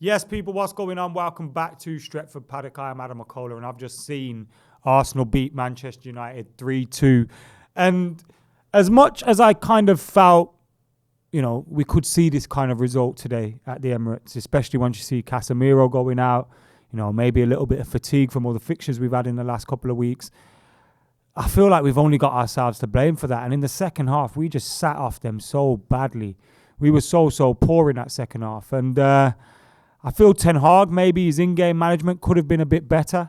Yes, people, what's going on? Welcome back to Stretford, Paddock. I am Adam McKola, and I've just seen Arsenal beat Manchester United 3-2. And as much as I kind of felt, we could see this kind of result today at the Emirates, especially once you see Casemiro going out, maybe a little bit of fatigue from all the fixtures we've had in the last couple of weeks. I feel like we've only got ourselves to blame for that. And in the second half, we just sat off them so badly. We were so poor in that second half. And I feel Ten Hag, maybe his in-game management could have been a bit better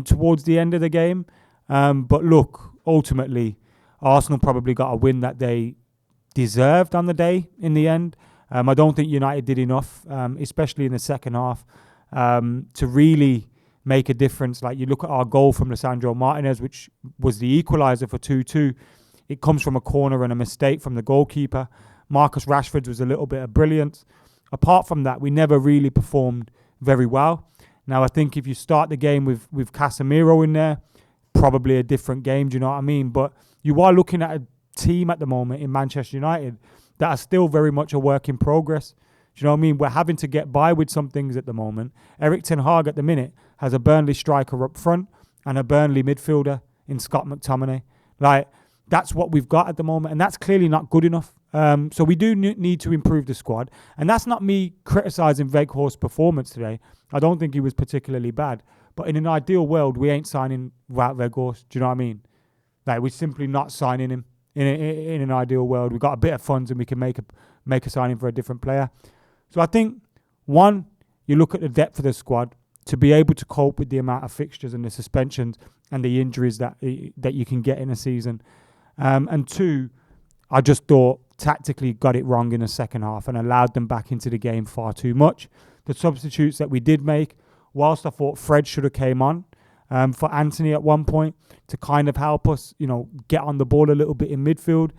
towards the end of the game. But look, ultimately, Arsenal probably got a win that they deserved on the day in the end. I don't think United did enough, especially in the second half, to really make a difference. Like, you look at our goal from Lisandro Martinez, which was the equaliser for 2-2. It comes from a corner and a mistake from the goalkeeper. Marcus Rashford's was a little bit of brilliance. Apart from that, we never really performed very well. Now, I think if you start the game with Casemiro in there, probably a different game, do you know what I mean? But you are looking at a team at the moment in Manchester United that are still very much a work in progress. Do you know what I mean? We're having to get by with some things at the moment. Eric Ten Hag at the minute has a Burnley striker up front and a Burnley midfielder in Scott McTominay. Like, that's what we've got at the moment, and that's clearly not good enough. So we do need to improve the squad. And that's not me criticising Weghorst's performance today. I don't think he was particularly bad. But in an ideal world, we ain't signing Wout Weghorst. Do you know what I mean? Like, we're simply not signing him in an ideal world. We've got a bit of funds and we can make a signing for a different player. So I think, one, you look at the depth of the squad to be able to cope with the amount of fixtures and the suspensions and the injuries that you can get in a season. And two, I just thought tactically got it wrong in the second half and allowed them back into the game far too much. The substitutes that we did make, whilst I thought Fred should have came on for Anthony at one point to kind of help us, get on the ball a little bit in midfield,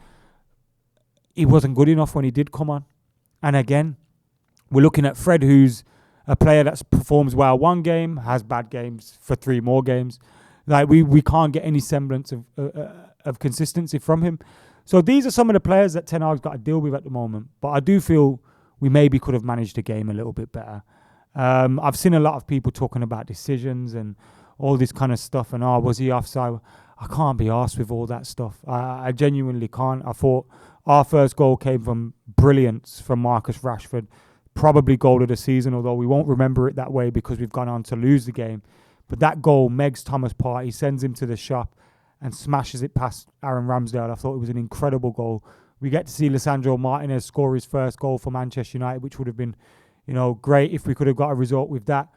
he wasn't good enough when he did come on. And again, we're looking at Fred, who's a player that performs well one game, has bad games for 3 more games. Like, we can't get any semblance of consistency from him. So these are some of the players that Ten Hag's got to deal with at the moment. But I do feel we maybe could have managed the game a little bit better. I've seen a lot of people talking about decisions and all this kind of stuff. And, was he offside? I can't be arsed with all that stuff. I genuinely can't. I thought our first goal came from brilliance from Marcus Rashford. Probably goal of the season, although we won't remember it that way because we've gone on to lose the game. But that goal, Megs Thomas Partey sends him to the shop and smashes it past Aaron Ramsdale. I thought it was an incredible goal. We get to see Lisandro Martinez score his first goal for Manchester United, which would have been, great if we could have got a result with that.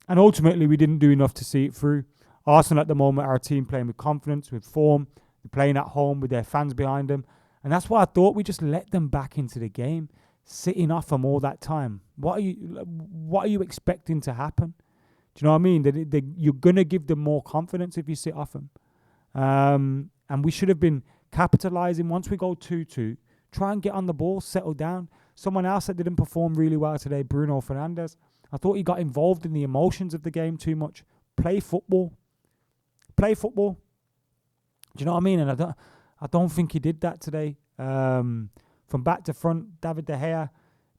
And ultimately, we didn't do enough to see it through. Arsenal at the moment are a team playing with confidence, with form. They're playing at home with their fans behind them. And that's why I thought we just let them back into the game, sitting off them all that time. What are you expecting to happen? Do you know what I mean? You're going to give them more confidence if you sit off them. And we should have been capitalising once we go 2-2. Try and get on the ball, settle down. Someone else that didn't perform really well today, Bruno Fernandes. I thought he got involved in the emotions of the game too much. Play football. Do you know what I mean? And I don't think he did that today. From back to front, David De Gea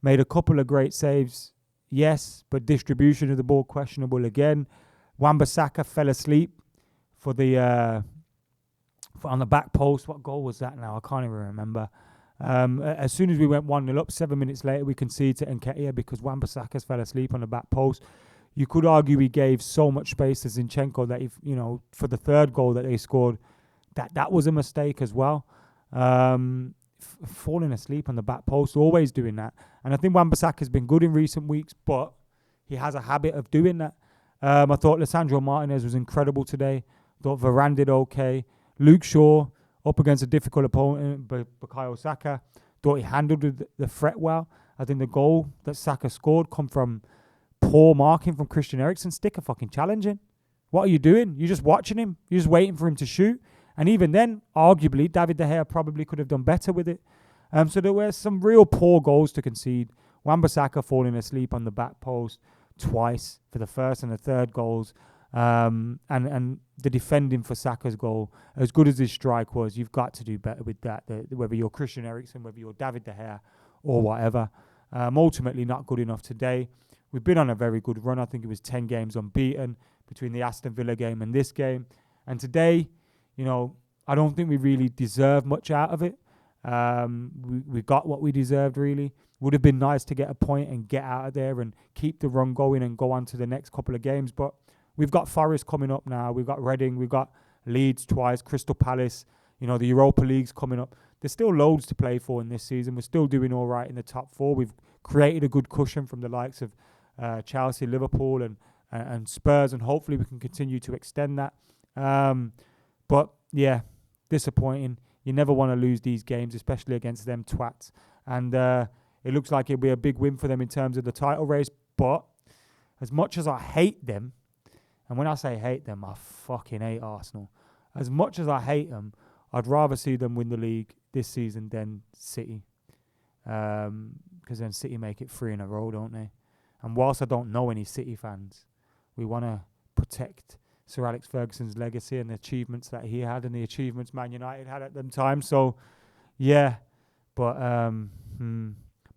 made a couple of great saves. Yes, but distribution of the ball questionable again. Wan-Bissaka fell asleep for on the back post. What goal was that now? I can't even remember. As soon as we went 1-0 up, 7 minutes later, we conceded to Nketiah because Wan-Bissaka fell asleep on the back post. You could argue he gave so much space to Zinchenko that, for the third goal that they scored, that was a mistake as well. Falling asleep on the back post, always doing that. And I think Wan-Bissaka has been good in recent weeks, but he has a habit of doing that. I thought Lisandro Martinez was incredible today. I thought Varane did okay. Luke Shaw, up against a difficult opponent, Bukayo Saka, thought he handled the threat well. I think the goal that Saka scored come from poor marking from Christian Eriksen. Stick a fucking challenge in. What are you doing? You're just watching him. You're just waiting for him to shoot. And even then, arguably, David De Gea probably could have done better with it. So there were some real poor goals to concede. Wan-Bissaka falling asleep on the back post twice for the first and the third goals. And the defending for Saka's goal, as good as his strike was, you've got to do better with that. Whether you're Christian Eriksen, whether you're David De Gea, or whatever. Ultimately, not good enough today. we've been on a very good run. I think it was 10 games unbeaten between the Aston Villa game and this game. And today, you know, I don't think we really deserve much out of it. We got what we deserved, really. Would have been nice to get a point and get out of there and keep the run going and go on to the next couple of games. But we've got Forest coming up now. We've got Reading. We've got Leeds twice, Crystal Palace. You know, the Europa League's coming up. There's still loads to play for in this season. We're still doing all right in the top four. We've created a good cushion from the likes of Chelsea, Liverpool and Spurs, and hopefully we can continue to extend that. But, yeah, disappointing. You never want to lose these games, especially against them twats. And it looks like it'll be a big win for them in terms of the title race. But as much as I hate them, and when I say hate them, I fucking hate Arsenal. As much as I hate them, I'd rather see them win the league this season than City. Because then City make it 3 in a row, don't they? And whilst I don't know any City fans, we want to protect Sir Alex Ferguson's legacy and the achievements that he had and the achievements Man United had at them time. So, yeah. But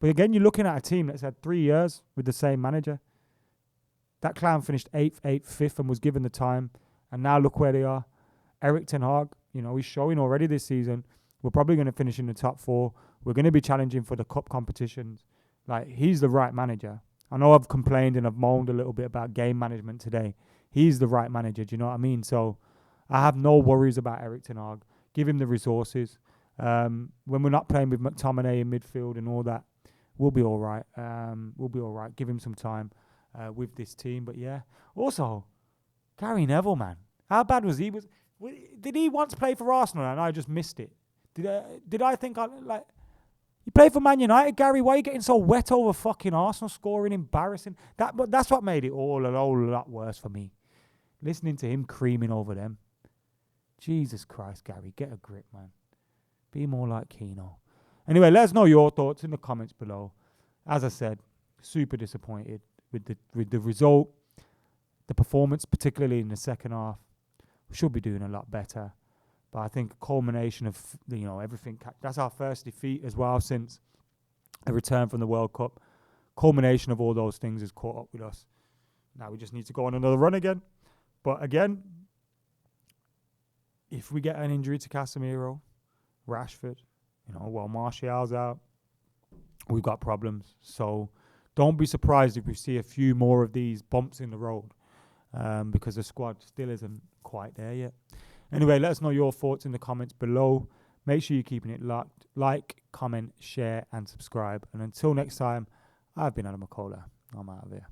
again, you're looking at a team that's had 3 years with the same manager. That clown finished 8th, 5th and was given the time. And now look where they are. Eric Ten Hag, you know, he's showing already this season. We're probably going to finish in the top 4. We're going to be challenging for the cup competitions. Like, he's the right manager. I know I've complained and I've moaned a little bit about game management today. He's the right manager, do you know what I mean? So I have no worries about Eric Ten Hag. Give him the resources. When we're not playing with McTominay in midfield and all that, we'll be all right. We'll be all right. Give him some time with this team. But, yeah. Also, Gary Neville, man. How bad was he? Did he once play for Arsenal and I just missed it? Did I think you played for Man United, Gary? Why are you getting so wet over fucking Arsenal scoring? Embarrassing. But that's what made it all a whole lot worse for me. Listening to him creaming over them. Jesus Christ, Gary, get a grip, man. Be more like Keno. Anyway, let us know your thoughts in the comments below. As I said, super disappointed with the result, the performance, particularly in the second half. We should be doing a lot better. But I think a culmination of, you know, everything. That's our first defeat as well since a return from the World Cup. Culmination of all those things has caught up with us. Now we just need to go on another run again. But again, if we get an injury to Casemiro, Rashford, you know, while Martial's out, we've got problems. So don't be surprised if we see a few more of these bumps in the road because the squad still isn't quite there yet. Anyway, let us know your thoughts in the comments below. Make sure you're keeping it locked. Like, comment, share, and subscribe. And until next time, I've been Adam McKola. I'm out of here.